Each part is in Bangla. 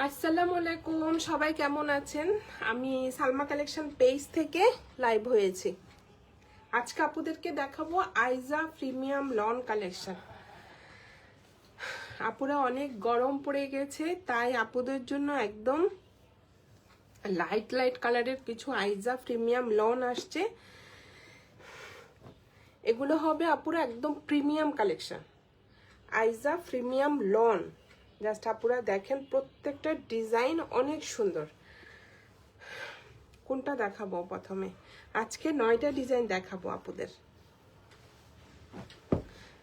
আসসালামু আলাইকুম, সবাই কেমন আছেন? আমি সালমা কালেকশন পেজ থেকে লাইভ হয়েছি। আজকে আপুদেরকে দেখাবো আইজা প্রিমিয়াম লন কালেকশন। আপুরা অনেক গরম পড়ে গেছে, তাই আপুদের জন্য একদম লাইট লাইট কালারের কিছু আইজা প্রিমিয়াম লন আসছে। এগুলো হবে আপুরা একদম premium collection, Aiza premium lawn. Just আপুরা দেখেন, প্রত্যেকটা ডিজাইন অনেক সুন্দর। কোনটা দেখাবো প্রথমে? আজকে 9টা ডিজাইন দেখাবো আপুদের।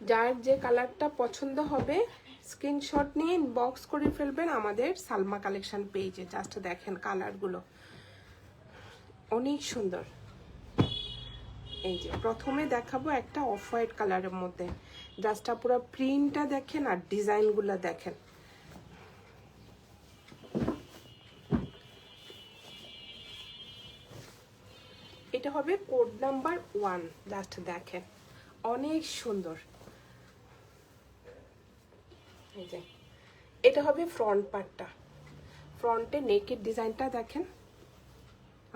যার যে কালারটা পছন্দ হবে স্ক্রিনশট নিয়ে ইনবক্স করে ফেলবেন আমাদের সালমা কালেকশন পেজে। জাস্ট দেখেন কালারগুলো অনেক সুন্দর। এই যে প্রথমে দেখাবো একটা অফ হোয়াইট কালারের মধ্যে। জাস্ট পুরো প্রিন্টটা দেখেন আর ডিজাইনগুলো দেখেন। এটা হবে কোড নাম্বার 1। জাস্ট দেখেন অনেক সুন্দর। এই যে এটা হবে ফ্রন্ট পার্টটা, ফ্রন্টে নেকের ডিজাইনটা দেখেন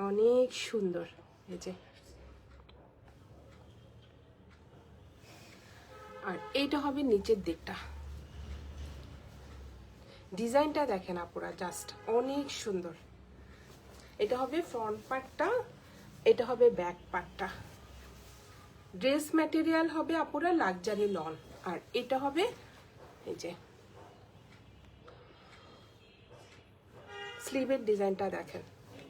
অনেক সুন্দর। এই যে আর এইটা হবে নিচের দিকটা, ডিজাইনটা দেখেন আপুরা জাস্ট অনেক সুন্দর। এটা হবে ফ্রন্ট পার্টটা, এটা হবে ব্যাক পার্টটা। ড্রেস ম্যাটেরিয়াল হবে আপুরা লাক্সারি লন। আর এটা হবে এই যে স্লিভের ডিজাইনটা দেখেন,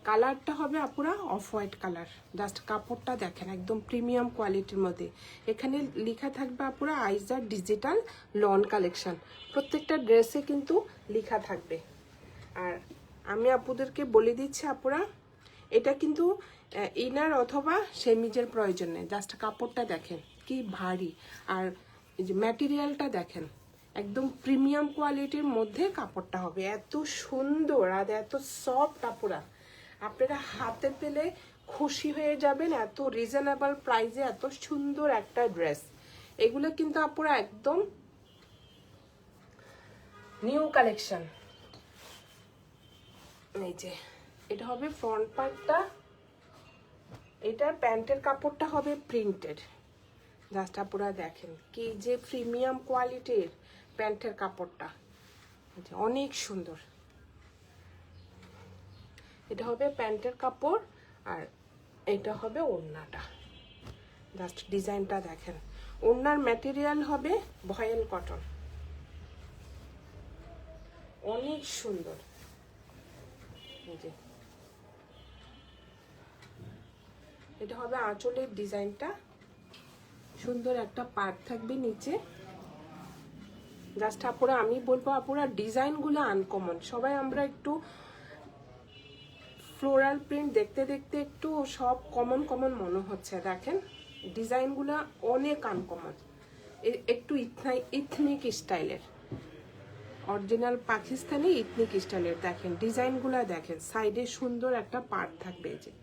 কালারটা হবে আপুরা অফ হোয়াইট কালার। জাস্ট কাপড়টা দেখেন একদম প্রিমিয়াম কোয়ালিটির মধ্যে। এখানে লেখা থাকবে আপুরা আইজা ডিজিটাল লন কালেকশন। প্রত্যেকটা ড্রেসে কিন্তু লেখা থাকবে। আর আমি আপুদেরকে বলে দিচ্ছি আপুরা, এটা কিন্তু ইনার অথবা সেমিজের প্রয়োজন নেই। জাস্ট কাপড়টা দেখেন কি ভারী, আর এই যে ম্যাটেরিয়ালটা দেখেন একদম প্রিমিয়াম কোয়ালিটির মধ্যে কাপড়টা হবে। এত সুন্দর আর এত সফট আপুরা, আপনারা হাতে পেলে খুশি হয়ে যাবেন। এত রিজনেবল প্রাইসে এত সুন্দর একটা ড্রেস। এগুলো কিন্তু আপুরা একদম নিউ কালেকশন। এই যে এটা হবে ফ্রন্ট পার্টটা, এটার প্যান্টের কাপড়টা হবে প্রিন্টেড। জাস্ট আপুরা দেখেন কি যে প্রিমিয়াম কোয়ালিটির প্যান্টের কাপড়টা, অনেক সুন্দর। এটা হবে প্যান্টের কাপড় আর এটা হবে ওড়নাটা। জাস্ট ডিজাইনটা দেখেন। ওড়নার ম্যাটেরিয়াল হবে ভয়েল কটন, অনেক সুন্দর। এই যে এটা হবে আঁচলের ডিজাইনটা, সুন্দর একটা পার্ট থাকবে নিচে। জাস্ট আপুরা আমি বলবো আপুরা ডিজাইনগুলো আনকমন। সবাই আমরা একটু ফ্লোরাল প্রিন্ট দেখতে দেখতে একটু সব কমন কমন মনে হচ্ছে। দেখেন ডিজাইনগুলো অনেক আনকমন, একটু ইথনিক স্টাইলের, অরিজিনাল পাকিস্তানি ইথনিক স্টাইলের। দেখেন ডিজাইনগুলো দেখেন, সাইডে সুন্দর একটা পার্ট থাকবে এই যে।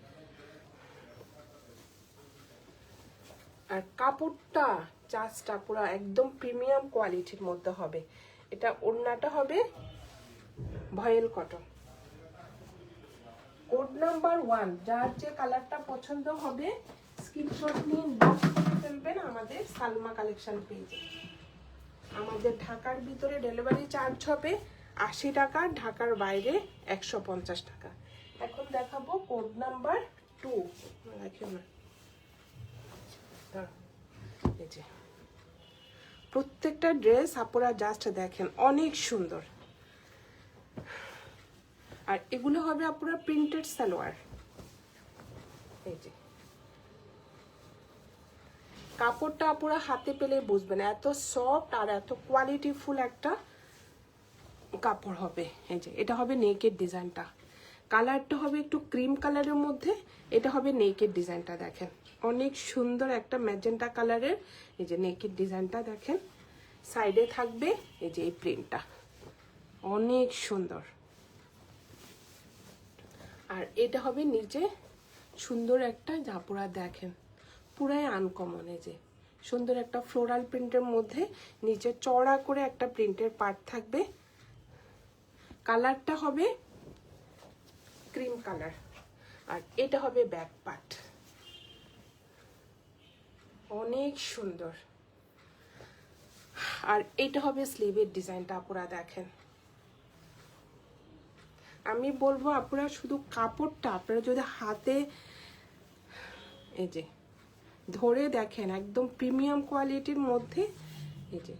আর কাপড়টা জাস্ট পুরো একদম প্রিমিয়াম কোয়ালিটির মধ্যে হবে। এটা ওড়নাটা হবে ভয়েল কটন। কোড নাম্বার 1, যার যে কালারটা পছন্দ হবে স্ক্রিনশট নিয়ে ইনবক্স করে ফেলবেন আমাদের সালমা কালেকশন পেজে। আমাদের ঢাকার ভিতরে ডেলিভারি চার্জ হবে 80 টাকা, ঢাকার বাইরে 150 টাকা। এখন দেখাবো কোড নাম্বার 2। দেখেন না, এই যে প্রত্যেকটা ড্রেস আপনারা জাস্ট দেখেন অনেক সুন্দর। আর এগুলো হবে আপনারা প্রিন্টেড সালোয়ার। এই যে কাপড়টা আপনারা হাতে পেলে বুঝবেন এত সফট আর এত কোয়ালিটিফুল একটা কাপড় হবে। এই যে এটা হবে নেকের ডিজাইনটা, কালারটা হবে একটু ক্রিম কালারের মধ্যে। এটা হবে নেকের ডিজাইনটা দেখেন অনেক সুন্দর একটা ম্যাজেন্টা কালারের। এই যে নেকের ডিজাইনটা দেখেন, সাইডে থাকবে এই যে এই প্রিন্টটা অনেক সুন্দর। আর এটা হবে নিচে সুন্দর একটা জাপুরা দেখেন পুরাই আনকমন। এই যে সুন্দর একটা ফ্লোরাল প্রিন্টের মধ্যে নিচে চড়া করে একটা প্রিন্টের পার্ট থাকবে। কালারটা হবে ক্রিম কালার, আর এটা হবে ব্যাক পার্ট। অনেক সুন্দর। আর এটা হবে স্লিভের ডিজাইনটা, আপনারা দেখেন। আমি বলবো আপনারা শুধু কাপড়টা আপনারা যদি হাতে এই যে ধরে দেখেন, একদম প্রিমিয়াম কোয়ালিটির মধ্যে, এই যে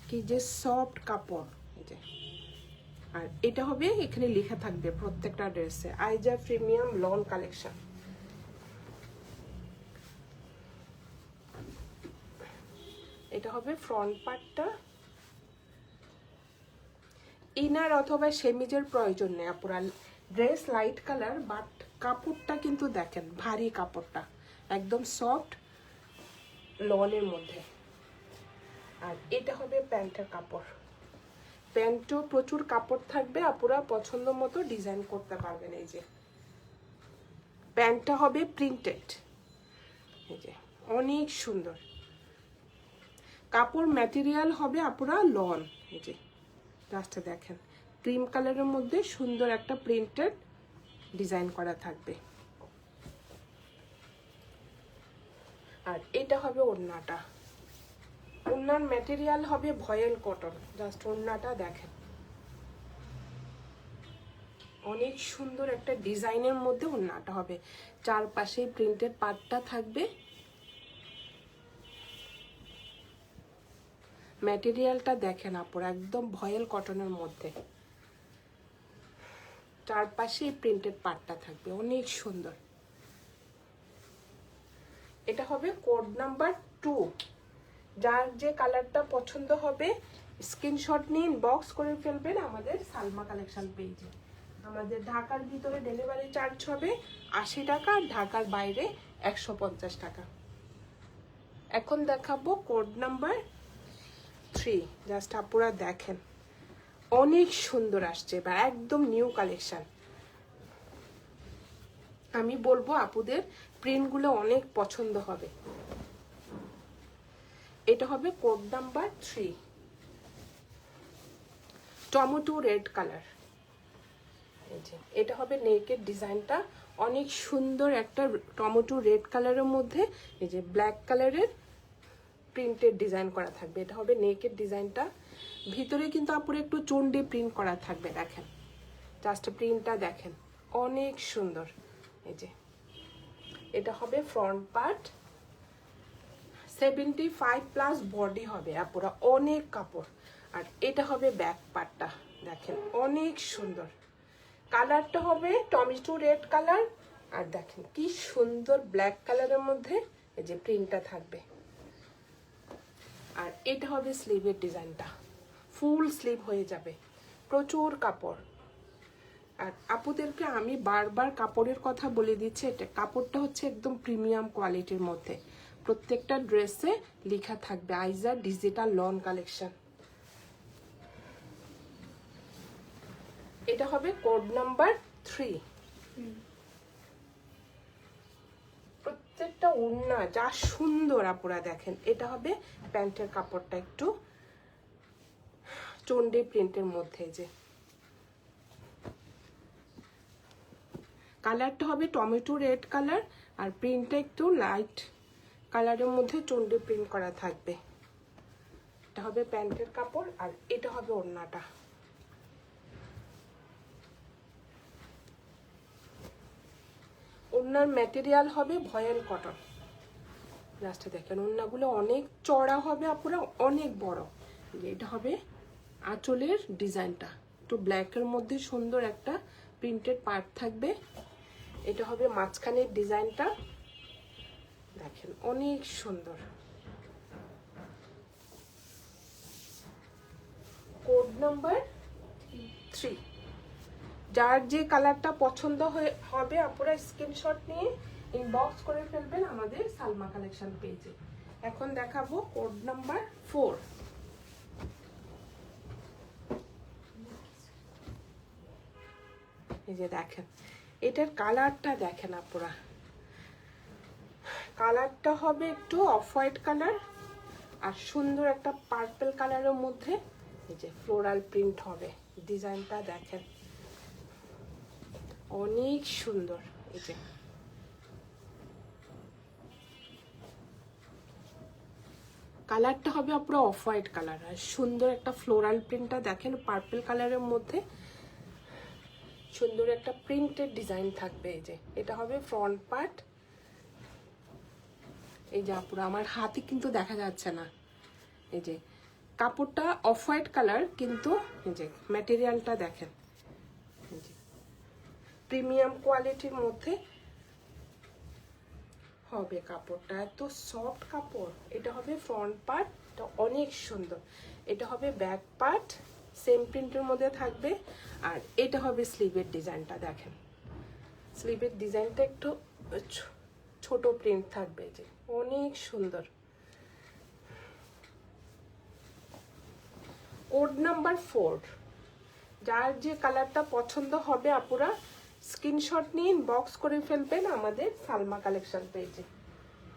কি যে সফট কাপড়, এই যে। আর এটা হবে, এখানে লেখা থাকবে প্রত্যেকটা ড্রেসে আইজা প্রিমিয়াম লন কালেকশন। এটা হবে ফ্রন্ট পার্টটা। ইনার অথবা সেমিজের প্রয়োজন নেই আপুরা, ড্রেস লাইট কালার, বাট কাপড়টা কিন্তু দেখেন ভারী, কাপড়টা একদম সফট লনের মধ্যে। আর এটা হবে প্যান্টের কাপড়। প্যান্টও প্রচুর কাপড় থাকবে, আপুরা পছন্দ মতো ডিজাইন করতে পারবেন। এই যে প্যান্টটা হবে প্রিন্টেড, এই যে অনেক সুন্দর। কাপড় ম্যাটেরিয়াল হবে আপুরা লন, এই যে জাস্ট দেখেন ক্রিম কালারের মধ্যে সুন্দর একটা প্রিন্টেড ডিজাইন করা থাকবে। আর এটা হবে ওড়নাটা। ওড়নার ম্যাটেরিয়াল হবে ভয়েল কটন, জাস্ট ওড়নাটা দেখেন অনেক সুন্দর একটা ডিজাইনের মধ্যে ওড়নাটা হবে। চারপাশে প্রিন্টেড পাটটা থাকবে। ম্যাটেরিয়ালটা দেখেন আপুরা, একদম ভয়েল কটনের মধ্যে, চারপাশে প্রিন্টেড পাটটা থাকবে, অনেক সুন্দর। এটা হবে কোড নাম্বার 2। যার যে কালারটা পছন্দ হবে স্ক্রিনশট নিয়ে ইনবক্স করে ফেলবেন আমাদের সালমা কালেকশন পেজে। আমাদের ঢাকার ভিতরে ডেলিভারি চার্জ হবে 80 টাকা, আর ঢাকার বাইরে 150 টাকা। এখন দেখাবো কোড নাম্বার 3। জাস্ট আপুরা দেখেন অনেক সুন্দর আসছে, বা একদম নিউ কালেকশন। আমি বলবো আপুদের প্রিন্টগুলো অনেক পছন্দ হবে। এটা হবে code number 3, tomato red colour. এই যে এটা হবে নেকের ডিজাইনটা, অনেক সুন্দর একটা টমেটো রেড কালারের মধ্যে এই যে ব্ল্যাক কালারের প্রিন্টেড ডিজাইন করা থাকবে। এটা হবে নেকের ডিজাইনটা। ভিতরে কিন্তু আপুরে একটু চন্ডি প্রিন্ট করা থাকবে, দেখেন জাস্ট প্রিন্টটা দেখেন অনেক সুন্দর। এই যে এটা হবে ফ্রন্ট পার্ট। 75+ বডি হবে আপুরা, অনেক কাপড়। আর এটা হবে ব্যাক পার্টটা, দেখেন অনেক সুন্দর। কালারটা হবে টমেটো রেড কালার, আর দেখেন কি সুন্দর ব্ল্যাক কালারের মধ্যে এই যে প্রিন্টটা থাকবে। আর এটা হবে স্লিভের ডিজাইনটা, ফুল স্লিভ হয়ে যাবে, প্রচুর কাপড়। আর আপুদেরকে আমি বারবার কাপড়ের কথা বলে দিচ্ছি, এটা কাপড়টা হচ্ছে একদম প্রিমিয়াম কোয়ালিটির মধ্যে। প্রত্যেকটা ড্রেসে লেখা থাকবে আইজা ডিজিটাল লন কালেকশন। এটা হবে কোড নাম্বার 3। প্রত্যেকটা ওড়না যা সুন্দর আপুরা দেখেন। এটা হবে প্যান্টের কাপড়টা, একটু চন্ডি প্রিন্টের মধ্যে। যে কালারটা হবে টমেটো রেড কালার, আর প্রিন্টটা একটু লাইট কালারের মধ্যে চন্ডি প্রিন্ট করা থাকবে। এটা হবে প্যান্টের কাপড়, আর এটা হবে ওড়নাটা। ওড়নার ম্যাটেরিয়াল হবে ভয়েল কটন। জাস্ট দেখেন ওড়নাগুলো অনেক চড়া হবে আপুরা, অনেক বড়। এটা হবে আঁচলের ডিজাইনটা, একটু ব্ল্যাকের মধ্যে সুন্দর একটা প্রিন্টেড পার্ট থাকবে। এটা হবে মাঝখানের ডিজাইনটা, দেখেন অনেক সুন্দর। Code number 3। যার যে কালারটা পছন্দ হবে আপনারা স্ক্রিনশট নিয়ে ইনবক্স করে ফেলবেন আমাদের সালমা কালেকশন পেজে। এখন দেখাবো কোড নাম্বার 4। এই যে দেখেন এটার কালারটা দেখেন আপুরা, কালারটা হবে একটু অফ হোয়াইট কালার, আর সুন্দর একটা পার্পল কালারের মধ্যে এই যে ফ্লোরাল প্রিন্ট হবে। ডিজাইনটা দেখেন, অনেক সুন্দর। এই যে কালারটা হবে পুরো অফ হোয়াইট কালার, আর সুন্দর একটা ফ্লোরাল প্রিন্টটা দেখেন পার্পল কালারের মধ্যে, সুন্দর একটা প্রিন্টেড ডিজাইন থাকবে। এই যে এটা হবে ফ্রন্ট পার্ট। এই যে পুরো আমার হাতে কিন্তু দেখা যাচ্ছে না। এই যে কাপড়টা অফ হোয়াইট কালার, কিন্তু এই যে ম্যাটেরিয়ালটা দেখেন, প্রিমিয়াম কোয়ালিটির মধ্যে হবে কাপড়টা, এত সফট কাপড়। এটা হবে ফ্রন্ট পার্ট, এটা অনেক সুন্দর। এটা হবে ব্যাক পার্ট, সেম প্রিন্টের মধ্যে থাকবে। আর এটা হবে স্লিভের ডিজাইনটা দেখেন, স্লিভের ডিজাইনটা একটু ছোট প্রিন্ট থাকবে, যে অনেক সুন্দর। কোড নাম্বার 4, যার যে কালারটা পছন্দ হবে আপুরা স্ক্রিনশট নিয়ে ইনবক্স করে ফেলবেন আমাদের সালমা কালেকশন পেজে।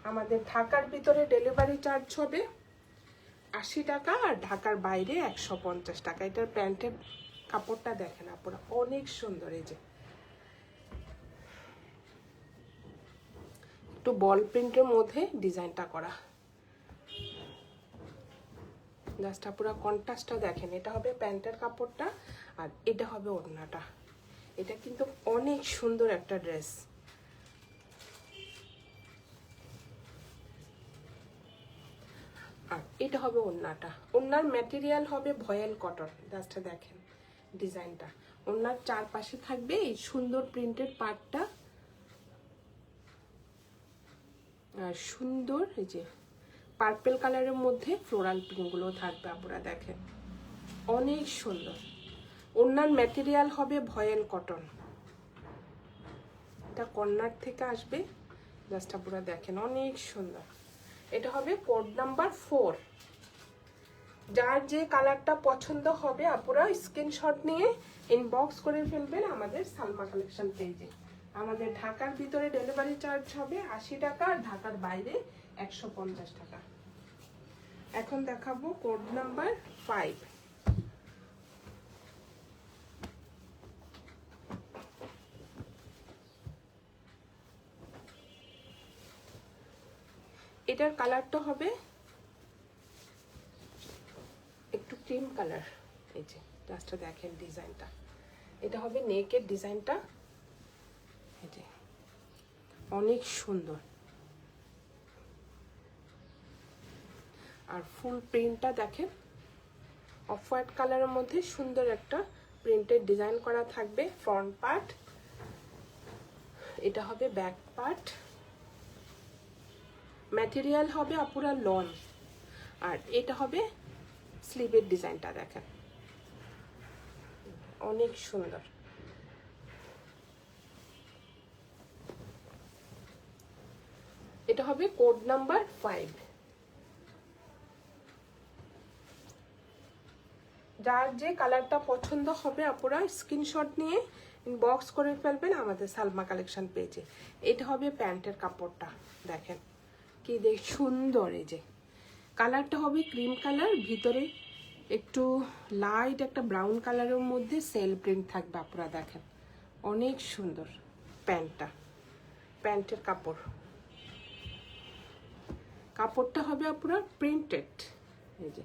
আমাদের ঢাকার ভিতরে ডেলিভারি চার্জ হবে 80 টাকা, আর ঢাকার বাইরে 150 টাকা। এটার প্যান্টের কাপড়টা দেখেন আপুরা, অনেক সুন্দর। এই যে একটু বল প্রিন্টের মধ্যে ডিজাইনটা করা, জাস্ট পুরো কন্ট্রাস্টটা দেখেন। এটা হবে প্যান্টের কাপড়টা, আর এটা হবে ওড়নাটা। এটা কিন্তু অনেক সুন্দর একটা ড্রেস। আর এটা হবে ওড়নাটা, ওড়নার ম্যাটেরিয়াল হবে ভয়েল কটন। জাস্ট দেখেন ডিজাইনটা, ওড়নার চারপাশে থাকবে এই সুন্দর প্রিন্টেড পার্টটা, আর সুন্দর এই যে পার্পল কালারের মধ্যে ফ্লোরাল প্রিন্টগুলো থাকবে। আপনারা দেখেন অনেক সুন্দর। ওড়নার ম্যাটেরিয়াল হবে ভয়েল কটন, এটা কর্নার থেকে আসবে। জাস্ট আপনারা দেখেন অনেক সুন্দর। এটা হবে কোড নাম্বার 4, যার যে কালারটা পছন্দ হবে আপনারা স্ক্রিনশট নিয়ে ইনবক্স করে ফেলবেন আমাদের সালমা কালেকশন পেজে। আমাদের ঢাকার ভিতরে ডেলিভারি চার্জ হবে 80 টাকা, আর ঢাকার বাইরে 150 টাকা। এখন দেখাবো কোড নাম্বার 5। এটার কালারটা হবে একটু ক্রিম কালার। এই যে জাস্ট দেখেন ডিজাইনটা, এটা হবে নেকের ডিজাইনটা। এই যে অনেক সুন্দর, আর ফুল প্রিন্টটা দেখেন অফ হোয়াইট কালারের মধ্যে সুন্দর একটা প্রিন্টেড ডিজাইন করা থাকবে ফ্রন্ট পার্ট। এটা হবে ব্যাক পার্ট, ম্যাটেরিয়াল হবে আপুরা লন, আর এটা হবে স্লিভের ডিজাইনটা দেখেন অনেক সুন্দর। এটা হবে কোড নাম্বার 5। যার যে কালারটা পছন্দ হবে আপনারা স্ক্রিনশট নিয়ে ইনবক্স করে ফেলবেন আমাদের সালমা কালেকশন পেজে। এটা হবে প্যান্টের কাপড়টা দেখেন কি সুন্দর। এই যে কালারটা হবে ক্রিম কালার, ভিতরে একটু লাইট একটা ব্রাউন কালারের মধ্যে সেল প্রিন্ট থাকবে। আপনারা দেখেন অনেক সুন্দর প্যান্টটা, প্যান্টের কাপড়। কাপড়টা হবে আপনার প্রিন্টেড। এই যে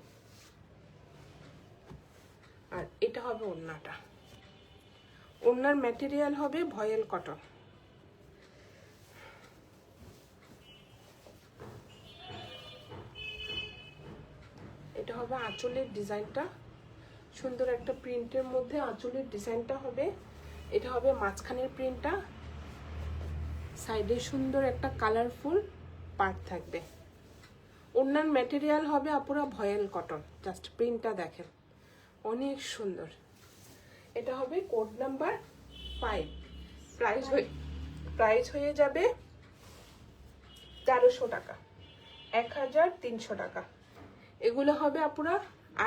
আর এটা হবে ওড়নাটা, ওড়নার ম্যাটেরিয়াল হবে ভয়েল কটন। এটা হবে আঁচলের ডিজাইনটা, সুন্দর একটা প্রিন্টের মধ্যে আঁচলের ডিজাইনটা হবে। এটা হবে মাঝখানের প্রিন্টটা, সাইডে সুন্দর একটা কালারফুল পার্ট থাকবে। ওড়নার ম্যাটেরিয়াল হবে আপনারা ভয়েল কটন। জাস্ট প্রিন্টটা দেখেন অনেক সুন্দর। এটা হবে কোড নাম্বার 5। প্রাইস হয়ে যাবে 1300 টাকা, 1300 টাকা। এগুলো হবে আপনারা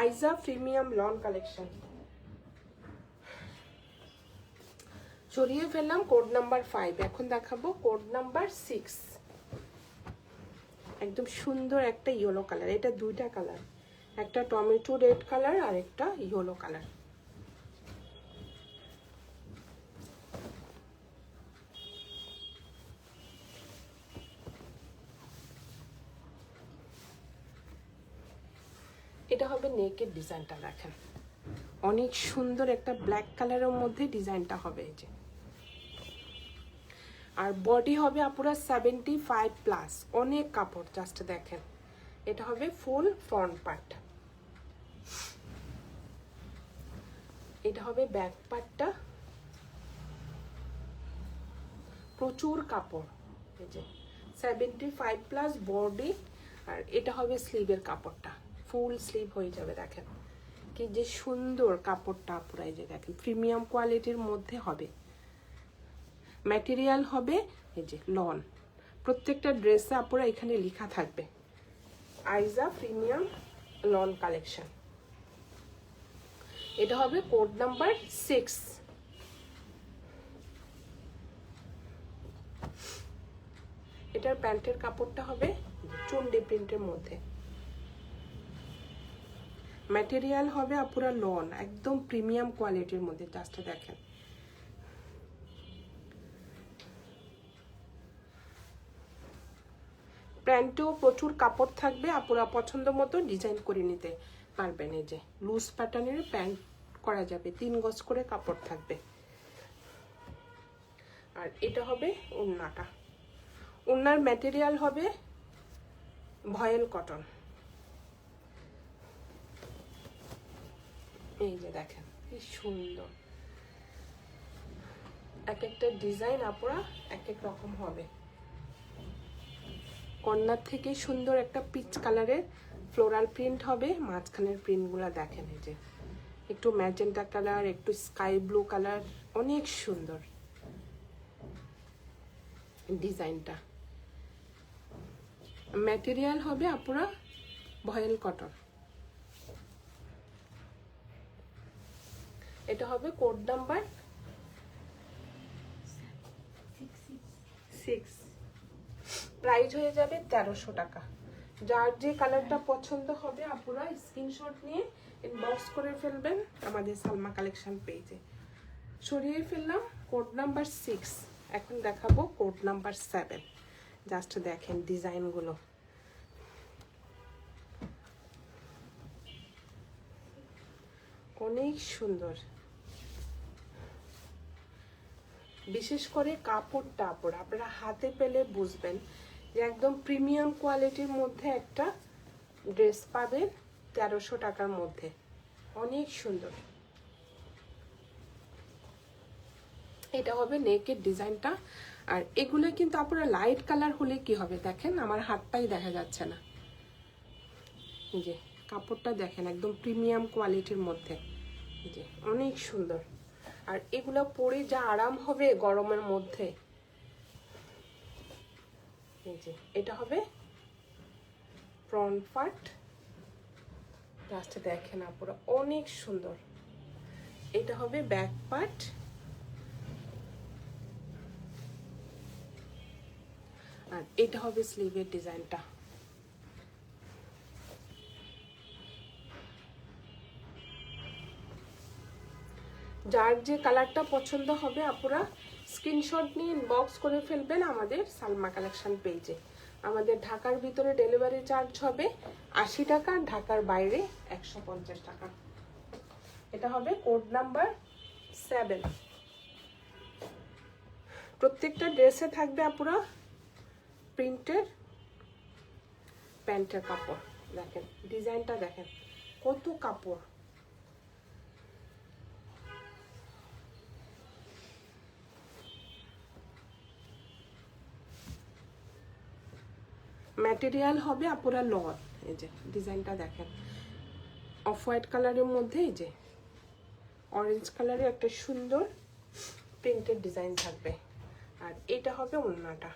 আইজা প্রিমিয়াম লন কালেকশন। সরিয়ে ফেললাম কোড নাম্বার 5। এখন দেখাবো কোড নাম্বার 6। একদম সুন্দর একটা ইয়েলো কালার, এটা দুইটা কালার, একটা টমেটো রেড কালার আর একটা ইয়েলো কালার। হবে নেকের ডিজাইনটা দেখেন, অনেক সুন্দর একটা ব্ল্যাক কালারের মধ্যে ডিজাইনটা হবে এই যে। আর বডি হবে আপুরা 75+, অনেক কাপড়, জাস্ট দেখেন। এটা হবে ফুল ফ্রন্ট পার্ট, এটা হবে ব্যাক পার্টটা, প্রচুর কাপড় এই যে 75+ বডি। আর এটা হবে স্লিভের কাপড়টা, ফুল স্লিভ হয়ে যাবে, দেখেন কি যে সুন্দর কাপড়টা পুরো, এই যে দেখেন প্রিমিয়াম কোয়ালিটির মধ্যে হবে। ম্যাটেরিয়াল হবে এই যে লন, প্রত্যেকটা ড্রেসে আপুরা এখানে লেখা থাকবে আইজা প্রিমিয়াম লন কালেকশন। এটা হবে কোড নাম্বার 6। এটার প্যান্টের কাপড়টা হবে চুন্ডি প্রিন্টের মধ্যে, ম্যাটেরিয়াল হবে আপুরা লন, একদম প্রিমিয়াম কোয়ালিটির মধ্যে, জাস্ট দেখেন। প্যান্টেও প্রচুর কাপড় থাকবে, আপুরা পছন্দ মতো ডিজাইন করে নিতে পারবেন। এই যে লুজ প্যাটার্নের প্যান্ট করা যাবে, 3 গজ করে কাপড় থাকবে। আর এটা হবে ওড়নাটা, ওড়নার ম্যাটেরিয়াল হবে ভয়েল কটন, এই যে দেখেন কি সুন্দর, এক একটা ডিজাইন আপুরা এক এক রকম হবে। কর্নার থেকে সুন্দর একটা পিচ কালারের ফ্লোরাল প্রিন্ট হবে, মাঝখানের প্রিন্টগুলো দেখেন এই যে একটু ম্যাজেন্টা কালার, একটু স্কাই ব্লু কালার, অনেক সুন্দর ডিজাইনটা। ম্যাটেরিয়াল হবে আপুরা ভয়েল কটন। এটা হবে কোড নাম্বার 6, প্রাইস হয়ে যাবে 1300 টাকা। যার যে কালারটা পছন্দ হবে আপুরা স্ক্রিনশট নিয়ে ইনবক্স করে ফেলবেন আমাদের সালমা কালেকশন পেজে। সরিয়ে ফেললাম কোড নাম্বার 6, এখন দেখাবো কোড নাম্বার 7। জাস্ট দেখেন ডিজাইনগুলো, অনেক সুন্দর। বিশেষ করে কাপড়টা আপুরা আপনারা হাতে পেলে বুঝবেন যে একদম প্রিমিয়াম কোয়ালিটির মধ্যে একটা ড্রেস পাবেন 1300 টাকার মধ্যে, অনেক সুন্দর। এটা হবে নেকের ডিজাইনটা। আর এগুলো কিন্তু আপনারা লাইট কালার হলে কি হবে দেখেন, আমার হাতটাই দেখা যাচ্ছে না, এই যে কাপড়টা দেখেন একদম প্রিমিয়াম কোয়ালিটির মধ্যে, এই যে অনেক সুন্দর। আর এগুলো পরে যা আরাম হবে গরমের মধ্যে, এই যে এটা হবে ফ্রন্ট পার্ট, জাস্ট দেখেন আপুরা অনেক সুন্দর। এটা হবে ব্যাক পার্ট, আর এটা হবে স্লিভের ডিজাইনটা। যার যে কালারটা পছন্দ হবে আপুরা স্ক্রিনশট নিয়ে ইনবক্স করে ফেলবেন আমাদের সালমা কালেকশন পেজে। আমাদের ঢাকার ভিতরে ডেলিভারি চার্জ হবে 80 টাকা, ঢাকার বাইরে 150 টাকা। এটা হবে কোড নাম্বার 7। প্রত্যেকটা ড্রেসে থাকবে আপুরা প্রিন্টের প্যান্টের কাপড়, দেখেন ডিজাইনটা দেখেন কত কাপড়। ম্যাটেরিয়াল হবে আপুরা লন, এই যে ডিজাইনটা দেখেন অফ হোয়াইট কালারের মধ্যে এই যে অরেঞ্জ কালারের একটা সুন্দর প্রিন্টেড ডিজাইন থাকবে। আর এটা হবে ওড়নাটা,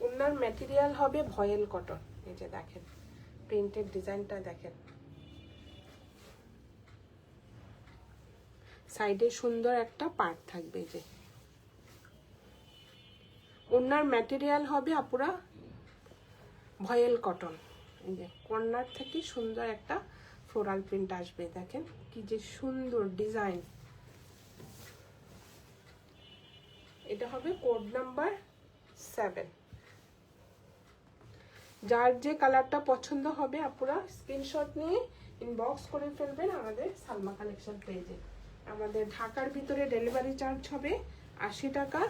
ওড়নার ম্যাটেরিয়াল হবে ভয়েল কটন, এই যে দেখেন প্রিন্টেড ডিজাইনটা দেখেন, সাইডে সুন্দর একটা পার্ট থাকবে। এই যে ওড়নার ম্যাটেরিয়াল হবে আপুরা ভয়েল কটন, এই যে কর্নার থেকে সুন্দর একটা ফ্লোরাল প্রিন্ট আসবে, দেখেন কি যে সুন্দর ডিজাইন। এটা হবে কোড নাম্বার 7। যার যে কালারটা পছন্দ হবে আপনারা স্ক্রিনশট নিয়ে ইনবক্স করে ফেলবেন আমাদের সালমা কালেকশন পেজে। আমাদের ঢাকার ভিতরে ডেলিভারি চার্জ হবে 80 টাকা,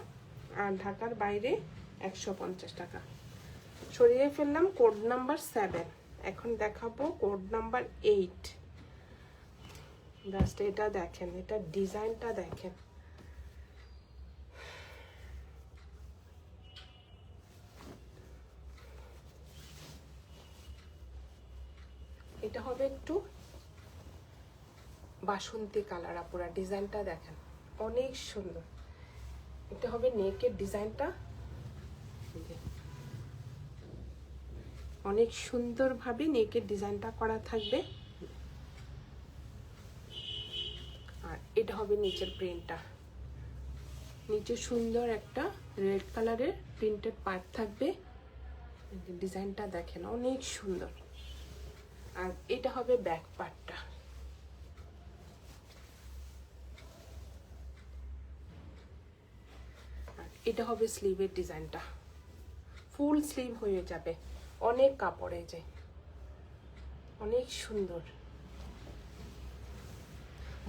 আর ঢাকার বাইরে 150 টাকা। সরিয়ে ফেললাম কোড নাম্বার 7। এখন দেখাবো কোড নাম্বার 8। জাস্ট এটা দেখেন, এটা ডিজাইনটা দেখেন, এটা হবে একটু বাসন্তী কালার। আপুরা ডিজাইনটা দেখেন, অনেক সুন্দর। এটা হবে নেকের ডিজাইনটা, অনেক সুন্দরভাবে নেকের ডিজাইনটা করা থাকবে। আর এটা হবে নিচের প্রিন্টটা, নিচে সুন্দর একটা রেড কালারের প্রিন্টেড পার্ট থাকবে। ডিজাইনটা দেখেন অনেক সুন্দর। আর এটা হবে ব্যাক পার্টটা, আর এটা হবে স্লিভের ডিজাইনটা, ফুল স্লিভ হয়ে যাবে, অনেক কাপড়ে যে অনেক সুন্দর।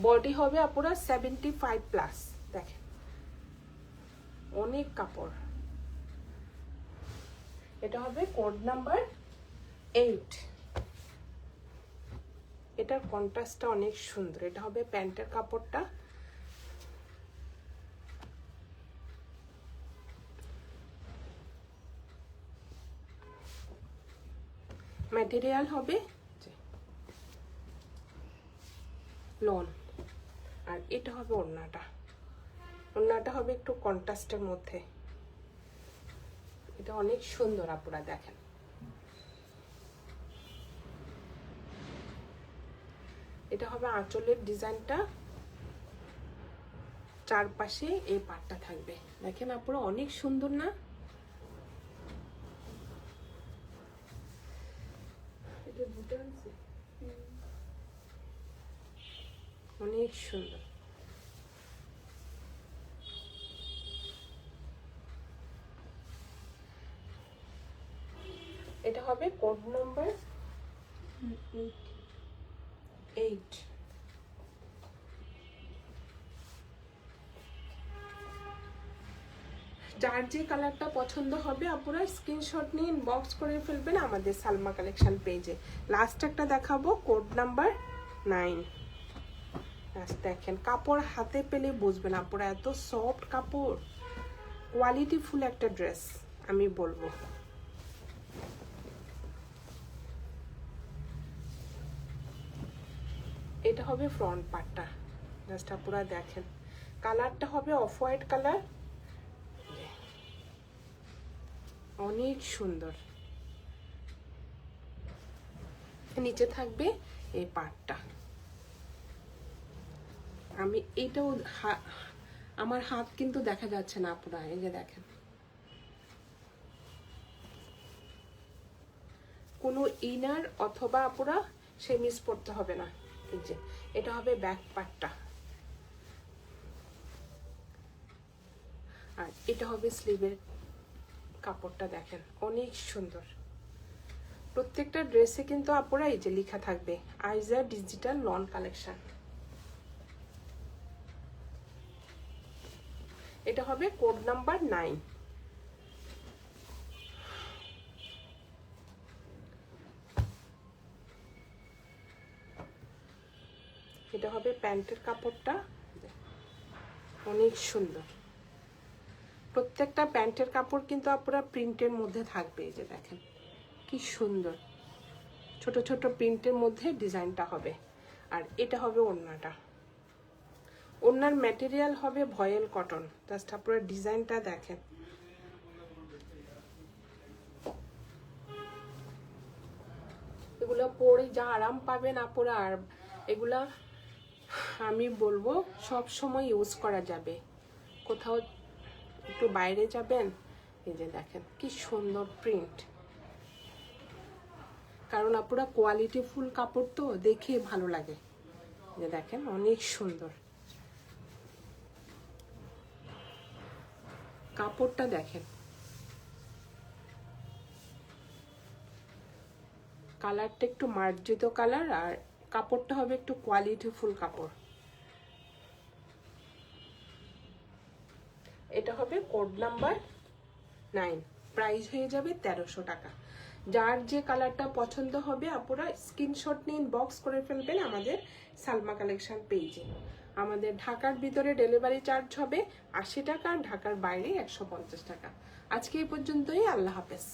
বডি হবে আপুরা 75+। দেখেন অনেক কাপড়। এটা হবে কোড নাম্বার 8। এটার কন্ট্রাস্টটা অনেক সুন্দর। এটা হবে প্যান্টের কাপড়টা, ম্যাটেরিয়াল হবে লন। আর এটা হবে ওড়নাটা, ওড়নাটা হবে একটু কন্ট্রাস্টের মধ্যে। এটা অনেক সুন্দর আপুরা দেখেন। এটা হবে আঁচলের ডিজাইনটা, চারপাশে এই পাটটা থাকবে। দেখেন আপুরা অনেক সুন্দর না? অনেক সুন্দর। এটা হবে কোড নাম্বার 8। যার যে কালারটা পছন্দ হবে আপনারা স্ক্রিনশট নিয়ে ইনবক্স করে ফেলবেন আমাদের সালমা কালেকশন পেজে। লাস্ট একটা দেখাবো কোড নাম্বার 9। দেখেন কাপড় হাতে পেলে বুঝবেন আপনারা, এত সফট কাপড়, কোয়ালিটি ফুল একটা ড্রেস আমি বলবো। এটা হবে ফ্রন্ট পার্টটা, জাস্ট আপনারা দেখেন। কালারটা হবে অফ হোয়াইট কালার, অনেক সুন্দর। নিচে থাকবে এই পার্টটা। আমি এটাও আমার হাত কিন্তু দেখা যাচ্ছে না আপুরা, এই যে দেখেন। কোনো ইনার অথবা আপুরা সেমিস পড়তে হবে না। এই যে এটা হবে ব্যাক পার্টটা, আর এটা হবে স্লিভের কাপড়টা। দেখেন অনেক সুন্দর। প্রত্যেকটা ড্রেসে কিন্তু আপুরা এই যে লেখা থাকবে আইজার ডিজিটাল লন কালেকশন। এটা হবে কোড নাম্বার 9। এটা হবে প্যান্টের কাপড়টা, অনেক সুন্দর। প্রত্যেকটা প্যান্টের কাপড় কিন্তু আপনারা প্রিন্টের মধ্যে থাকবে। এই যে দেখেন কি সুন্দর, ছোট ছোট প্রিন্টের মধ্যে ডিজাইনটা হবে। আর এটা হবে ওড়নাটা, ওড়নার ম্যাটেরিয়াল হবে ভয়েল কটন। জাস্ট আপনারা ডিজাইনটা দেখেন, এগুলো পরে যা আরাম পাবেন আপনারা। আর এগুলা আমি বলবো সব সময় ইউজ করা যাবে। কোথাও একটু বাইরে যাবেন, এই যে দেখেন কি সুন্দর প্রিন্ট। কারণ আপনারা কোয়ালিটি ফুল কাপড় তো দেখে ভালো লাগে। যে দেখেন অনেক সুন্দর কাপড়টা, দেখেন কালারটা একটু মার্জিত কালার, আর কাপড়টা হবে একটু কোয়ালিটিফুল কাপড়। এটা হবে কোড নাম্বার 9, প্রাইস হয়ে যাবে 1300 টাকা। যার যে কালারটা পছন্দ হবে আপুরা স্ক্রিনশট নিয়ে ইনবক্স করে ফেলবেন আমাদের সালমা কালেকশন পেজে। আমাদের ঢাকার ভিতরে ডেলিভারি চার্জ হবে 80 টাকা, ঢাকার বাইরে 150 টাকা। আজকে এই পর্যন্তই, আল্লাহ হাফেজ।